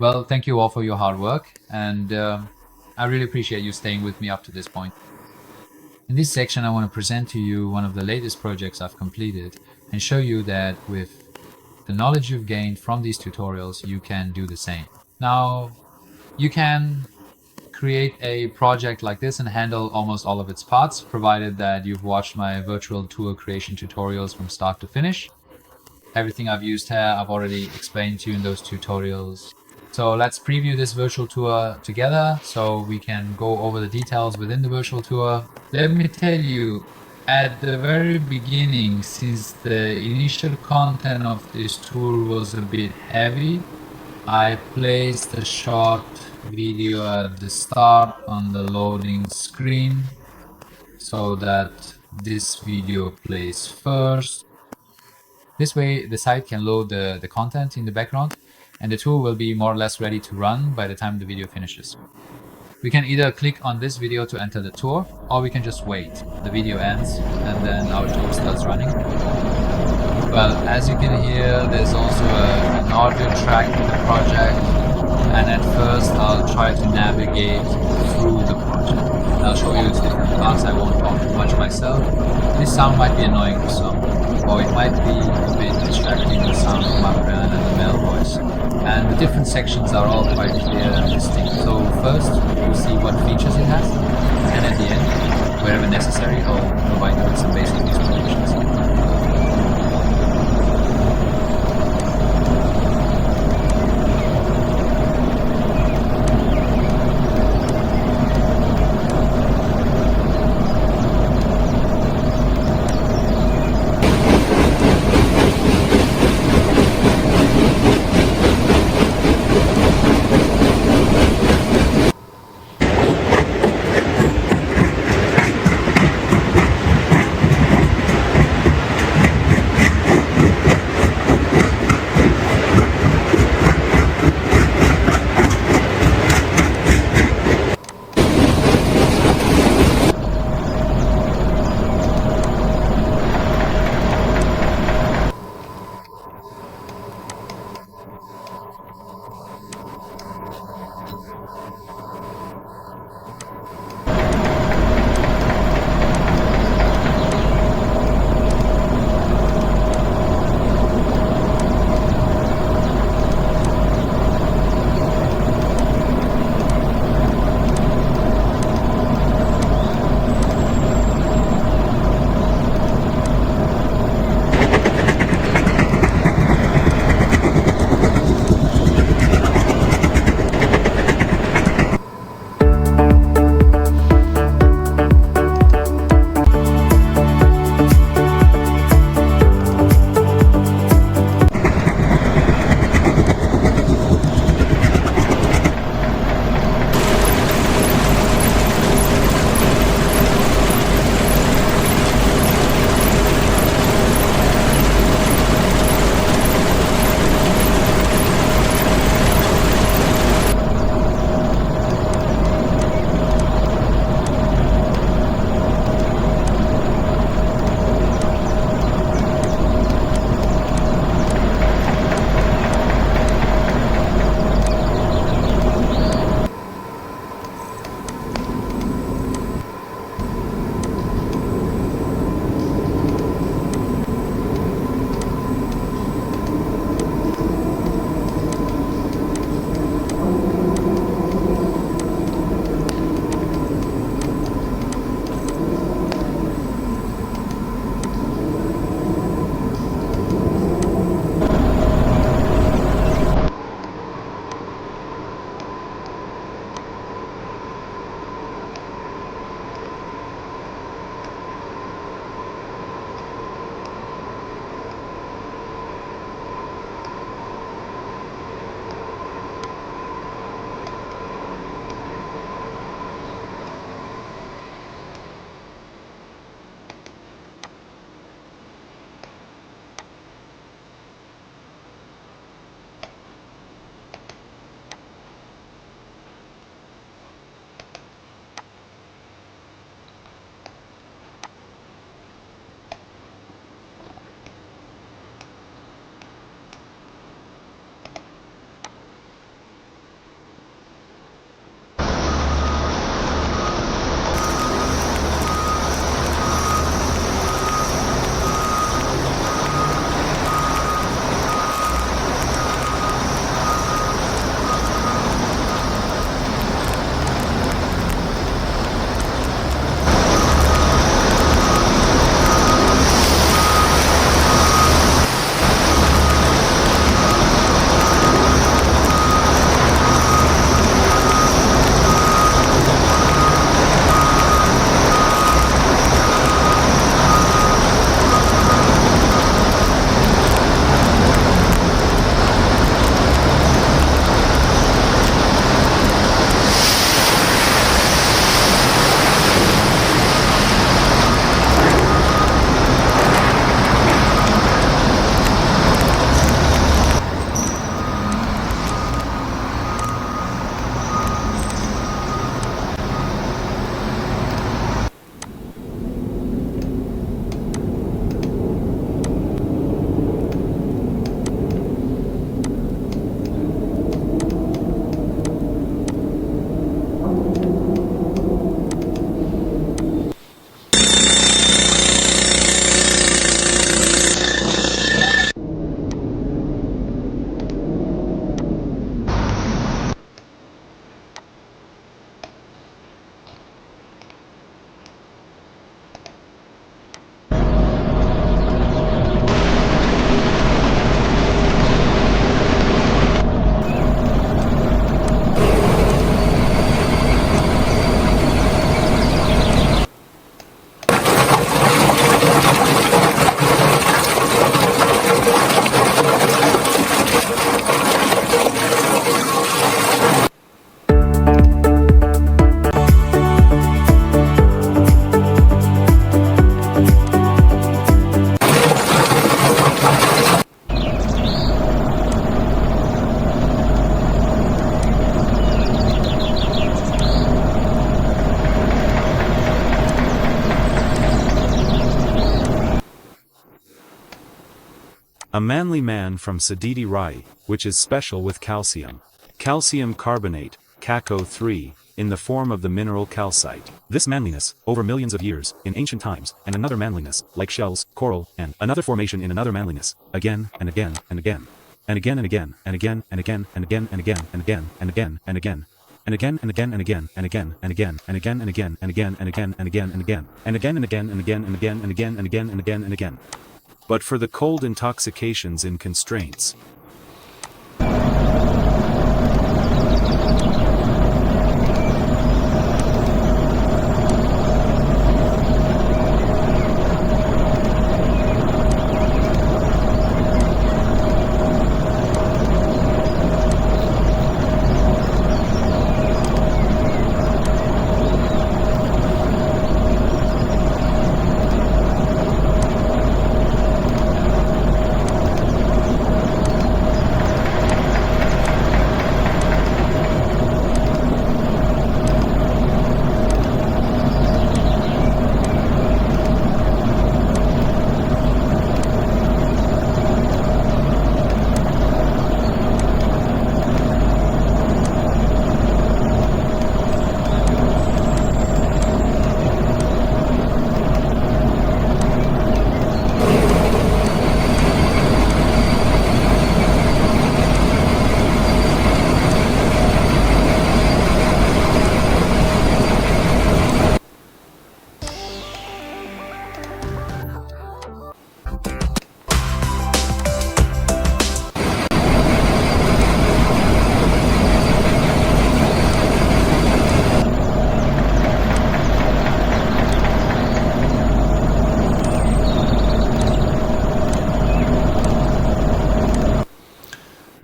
Well, thank you all for your hard work, and I really appreciate you staying with me up to this point. In this section, I want to present to you one of the latest projects I've completed and show you that with the knowledge you've gained from these tutorials, you can do the same. Now, you can create a project like this and handle almost all of its parts, provided that you've watched my virtual tour creation tutorials from start to finish. Everything I've used here, I've already explained to you in those tutorials. So let's preview this virtual tour together so we can go over the details within the virtual tour. Let me tell you, at the very beginning, since the initial content of this tour was a bit heavy, I placed a short video at the start on the loading screen so that this video plays first. This way the site can load the content in the background and the tool will be more or less ready to run by the time the video finishes. We can either click on this video to enter the tour, or we can just wait. The video ends and then our tour starts running. Well, as you can hear, there's also an audio track in the project, and at first I'll try to navigate through the project. I'll show you its different parts. I won't talk too much myself. This sound might be annoying for some, or it might be a bit distracting, the sound of my brand and the male voice. And the different sections are all quite clear and distinct. So first, you'll see what features it has, and at the end, wherever necessary, I'll provide you with some basic explanations. A manly man from Sadidi Rai, which is special with calcium. Calcium carbonate, CaCO3, in the form of the mineral calcite. This manliness, over millions of years, in ancient times, and another manliness, like shells, coral, and another formation in another manliness, again, and again, and again. And again and again, and again, and again, and again, and again, and again, and again, and again. And again and again and again and again and again and again and again and again and again and again and again and again and again and again and again and again and again and again and again. But for the cold intoxications in constraints.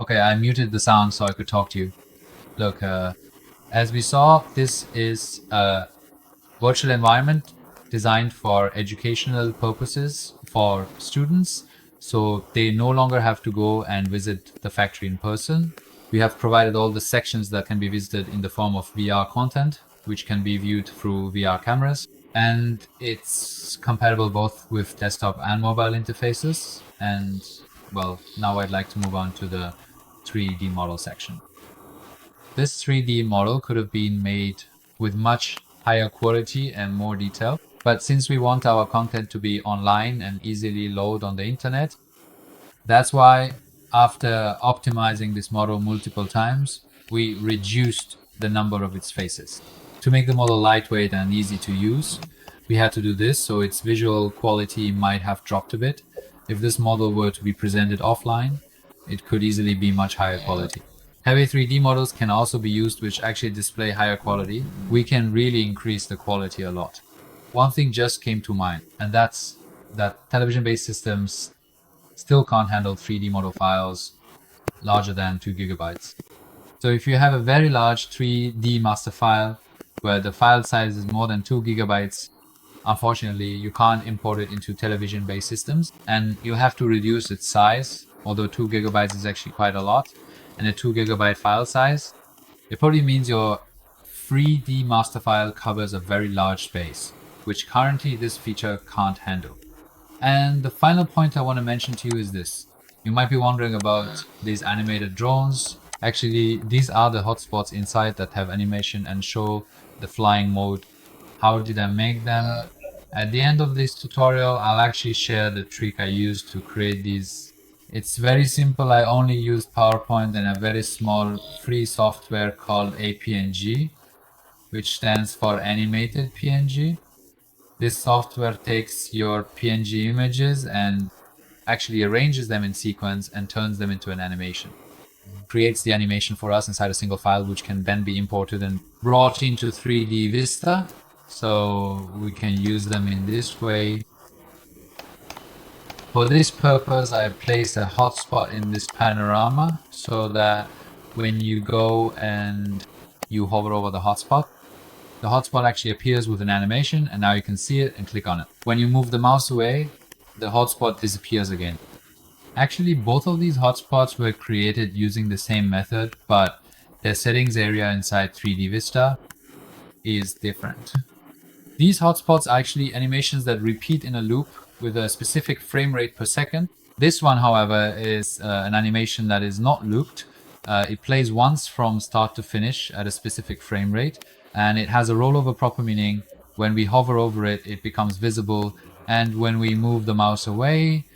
Okay, I muted the sound so I could talk to you. Look, as we saw, this is a virtual environment designed for educational purposes for students, so they no longer have to go and visit the factory in person. We have provided all the sections that can be visited in the form of VR content, which can be viewed through VR cameras. And it's compatible both with desktop and mobile interfaces. And well, now I'd like to move on to the 3D model section. This 3D model could have been made with much higher quality and more detail, but since we want our content to be online and easily load on the internet, that's why after optimizing this model multiple times, we reduced the number of its faces. To make the model lightweight and easy to use, we had to do this, so its visual quality might have dropped a bit. If this model were to be presented offline, it could easily be much higher quality. Heavy 3D models can also be used which actually display higher quality. We can really increase the quality a lot. One thing just came to mind, and that's that television-based systems still can't handle 3D model files larger than 2 gigabytes. So if you have a very large 3D master file where the file size is more than 2 gigabytes, unfortunately you can't import it into television-based systems, and you have to reduce its size, although 2 gigabytes is actually quite a lot, and a 2 gigabyte file size. It probably means your 3D master file covers a very large space, which currently this feature can't handle. And the final point I want to mention to you is this. You might be wondering about these animated drones. Actually, these are the hotspots inside that have animation and show the flying mode. How did I make them? At the end of this tutorial, I'll actually share the trick I used to create these. It's very simple. I only used PowerPoint and a very small free software called APNG, which stands for Animated PNG. This software takes your PNG images and actually arranges them in sequence and turns them into an animation. Creates the animation for us inside a single file, which can then be imported and brought into 3D Vista. So we can use them in this way. For this purpose, I placed a hotspot in this panorama so that when you go and you hover over the hotspot actually appears with an animation, and now you can see it and click on it. When you move the mouse away, the hotspot disappears again. Actually, both of these hotspots were created using the same method, but their settings area inside 3D Vista is different. These hotspots are actually animations that repeat in a loop with a specific frame rate per second. This one, however, is an animation that is not looped. It plays once from start to finish at a specific frame rate, and it has a rollover proper, meaning when we hover over it, it becomes visible, and when we move the mouse away,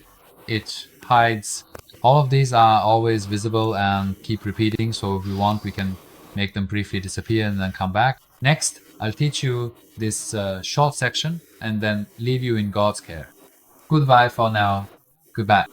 it hides. All of these are always visible and keep repeating, so if we want, we can make them briefly disappear and then come back. Next, I'll teach you this short section and then leave you in God's care. Goodbye for now. Goodbye.